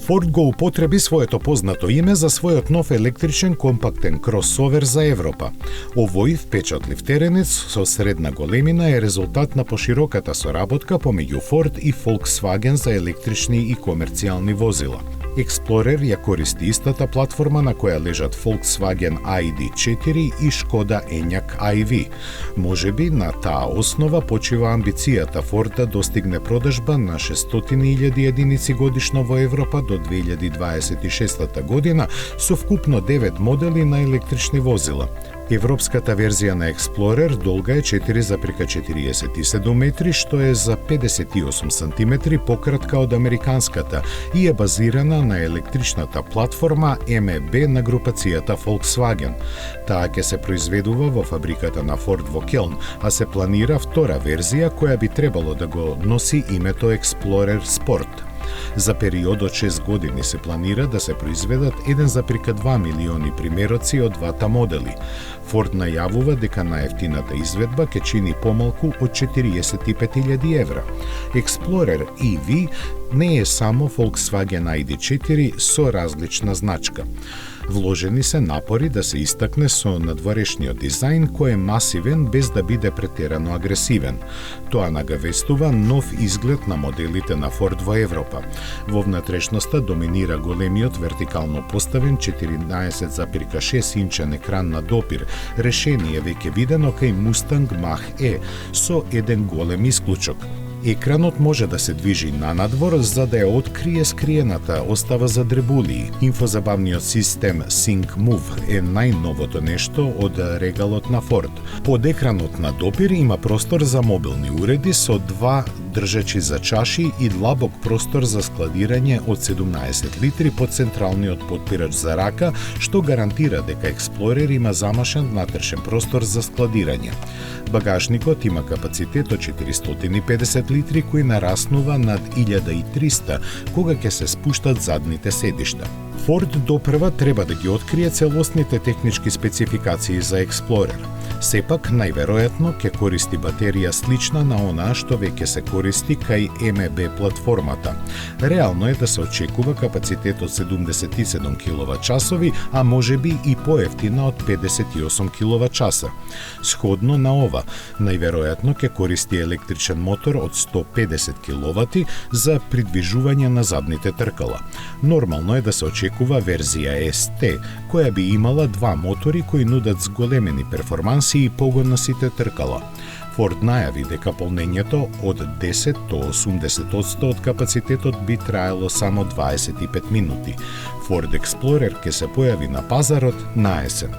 Форд го употреби своето познато име за својот нов електричен компактен кросовер за Европа. Овој впечатлив теренец со средна големина е резултат на пошироката соработка помеѓу Форд и Volkswagen за електрични и комерцијални возила. Explorer ја користи истата платформа на која лежат Volkswagen ID4 и Škoda Enyaq iV. Можеби на таа основа почива амбицијата Ford да достигне продажба на 600.000 единици годишно во Европа до 2026 година со вкупно 9 модели на електрични возила. Европската верзија на Explorer долга е 4,47 метри, што е за 58 сантиметри пократка од американската и е базирана на електричната платформа MEB на групацијата Volkswagen. Таа ќе се произведува во фабриката на Ford во Келн, а се планира втора верзија која би требало да го носи името Explorer Sport. За период од 6 години се планира да се произведат 1,2 милиони примероци од двата модели. Форд најавува дека најевтината изведба ќе чини помалку од 45.000 евра. Explorer EV не е само Volkswagen ID4 со различна значка. Вложени се напори да се истакне со надворешниот дизајн кој е масивен без да биде претерано агресивен. Тоа нагавестува нов изглед на моделите на Форд во Европа. Во внатрешноста доминира големиот вертикално поставен 14,6 инчен екран на допир, решение веќе видено кај Mustang Mach-E со еден голем исклучок. Екранот може да се движи нанадвор за да ја открие скриената остава за дребулии. Инфозабавниот систем Sync Move е најновото нешто од регалот на Ford. Под екранот на допир има простор за мобилни уреди со два држачи за чаши и длабок простор за складирање од 17 литри под централниот потпирач за рака, што гарантира дека Explorer има замашен внатрешен простор за складирање. Багажникот има капацитет од 450 литри кој нараснува над 1300 кога ќе се спуштат задните седишта. Ford допрва треба да ги открие целосните технички спецификации за Explorer. Сепак, најверојатно ќе користи батерија слична на онаа што веќе се користи кај MEB платформата. Реално е да се очекува капацитет од 77 киловат-часови, а можеби и поевтина од 58 киловат-часа. Сходно на ова, најверојатно ќе користи електричен мотор од 150 киловати за придвижување на задните тркала. Нормално е да се очекува верзија ST, која би имала два мотори кои нудат зголемени перформанси и погон на сите тркала. Форд најави дека полнењето од 10 до 80% од капацитетот би траело само 25 минути. Ford Explorer ќе се појави на пазарот на есен.